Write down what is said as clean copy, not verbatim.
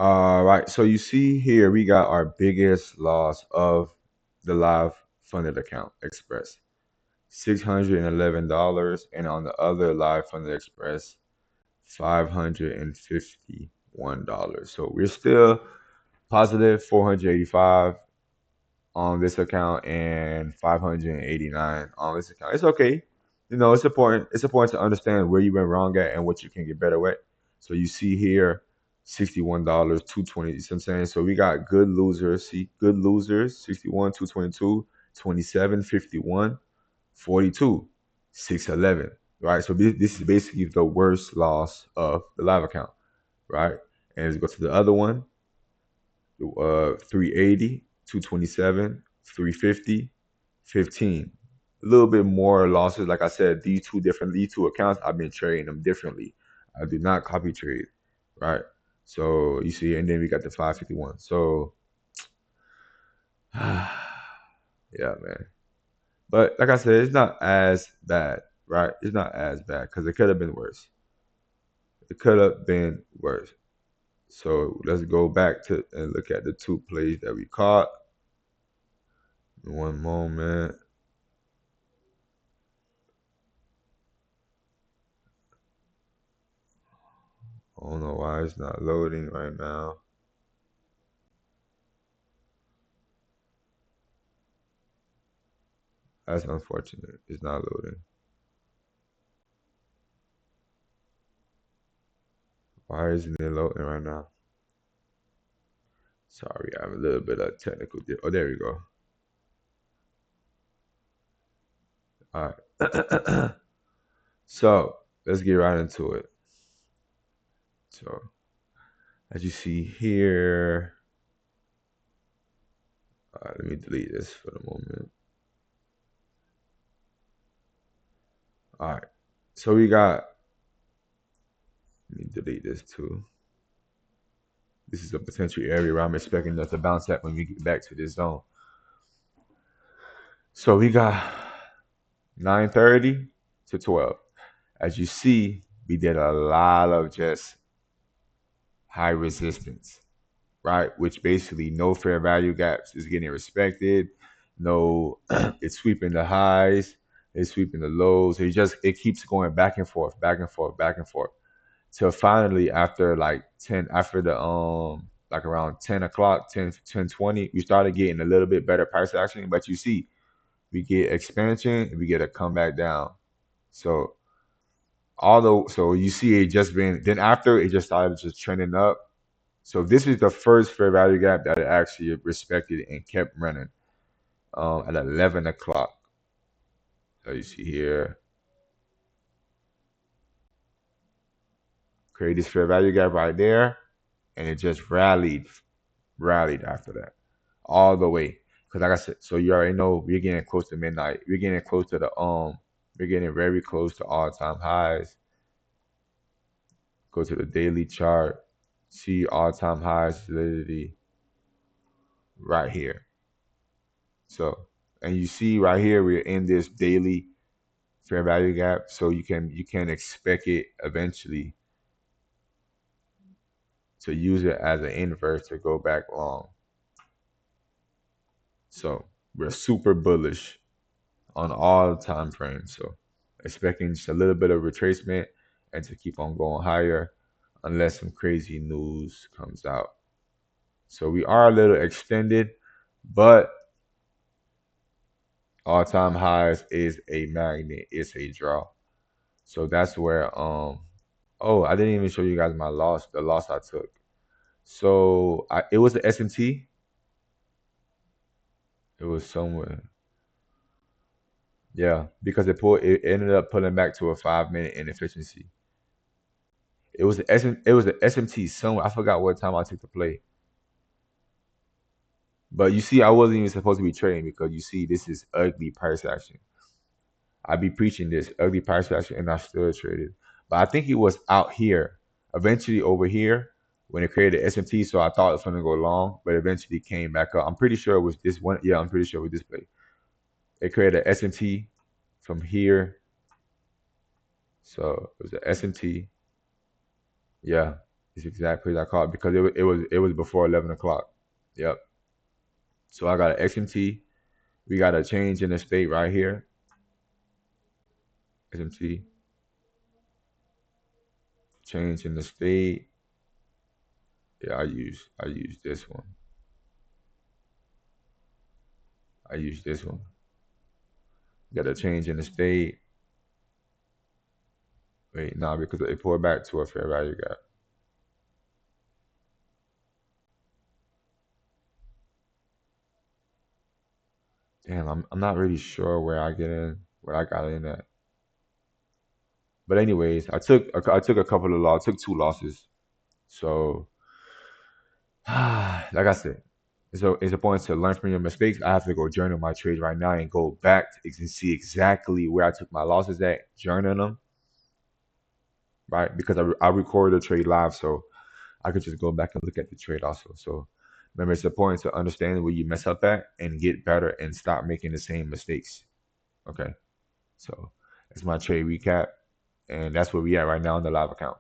All right, so you see here we got our biggest loss of the live funded account Express, $611, and on the other live funded Express, $551. So we're still positive 485 on this account and 589 on this account. It's okay. You know, it's important. It's important to understand where you went wrong at and what you can get better at. So you see here, $61, 220. You see what I'm saying? So we got good losers. See, good losers, 61, 222, 27, 51, 42, 611. Right. So this is basically the worst loss of the live account. Right. And let's go to the other one. 380, 227, 350, 15. A little bit more losses. Like I said, these two accounts, I've been trading them differently. I do not copy trade, right? So you see, and then we got the 551. So yeah, man. But like I said, it's not as bad, right? It's not as bad because it could have been worse. It could have been worse. So let's go back to and look at the two plays that we caught. One moment. I don't know why it's not loading right now. That's unfortunate. It's not loading. Why isn't it loading right now? Sorry, I have a little bit of technical. Oh, there we go. All right. So let's get right into it. So as you see here, let me delete this for the moment. All right. So we got. Let me delete this too. This is a potential area where I'm expecting us to bounce at when we get back to this zone. So we got 9:30 to 12. As you see, we did a lot of just high resistance, right? Which basically no fair value gaps is getting respected. No, it's sweeping the highs, it's sweeping the lows. It keeps going back and forth, back and forth, back and forth. Till finally after like 10, after the like around 10 o'clock, 10:20, we started getting a little bit better price action. But you see, we get expansion and we get a comeback down. So although so you see it just been then after it just started just trending up. So this is the first fair value gap that it actually respected and kept running at 11 o'clock. So you see here, create this fair value gap right there, and it just rallied after that, all the way. Because like I said, so you already know we're getting close to midnight. We're getting close to we're getting very close to all-time highs. Go to the daily chart, see all-time highs validity right here. So, and you see right here, we're in this daily fair value gap. So you can expect it eventually to use it as an inverse to go back long. So we're super bullish on all time frames. So expecting just a little bit of retracement and to keep on going higher unless some crazy news comes out. So we are a little extended, but all-time highs is a magnet. It's a draw. So that's where oh, I didn't even show you guys my loss, the loss I took. So it was the S&T. It was somewhere. Yeah, because it ended up pulling back to a 5 minute inefficiency. It was the SMT somewhere. I forgot what time I took the play. But you see, I wasn't even supposed to be trading because you see this is ugly price action. I be preaching this ugly price action and I still traded. But I think it was out here, eventually over here when it created SMT. So I thought it was gonna go long, but eventually came back up. I'm pretty sure it was this one. Yeah, I'm pretty sure it was this play. It created an SMT from here. So it was an SMT. Yeah. This exact place I called because it was before 11 o'clock. Yep. So I got an XMT. We got a change in the state right here. XMT change in the state. Yeah, I use this one. I use this one. Got a change in the state. Wait, nah, because it pulled back to a fair value gap. Damn, I'm not really sure where I got in at. But anyways, I took a couple of losses. I took two losses. So like I said, it's important to learn from your mistakes. I have to go journal my trades right now and go back and see exactly where I took my losses at, journal them, right? Because I recorded the trade live, so I could just go back and look at the trade also. So remember, it's important to understand where you mess up at and get better and stop making the same mistakes. Okay, so that's my trade recap, and that's where we at right now on the live account.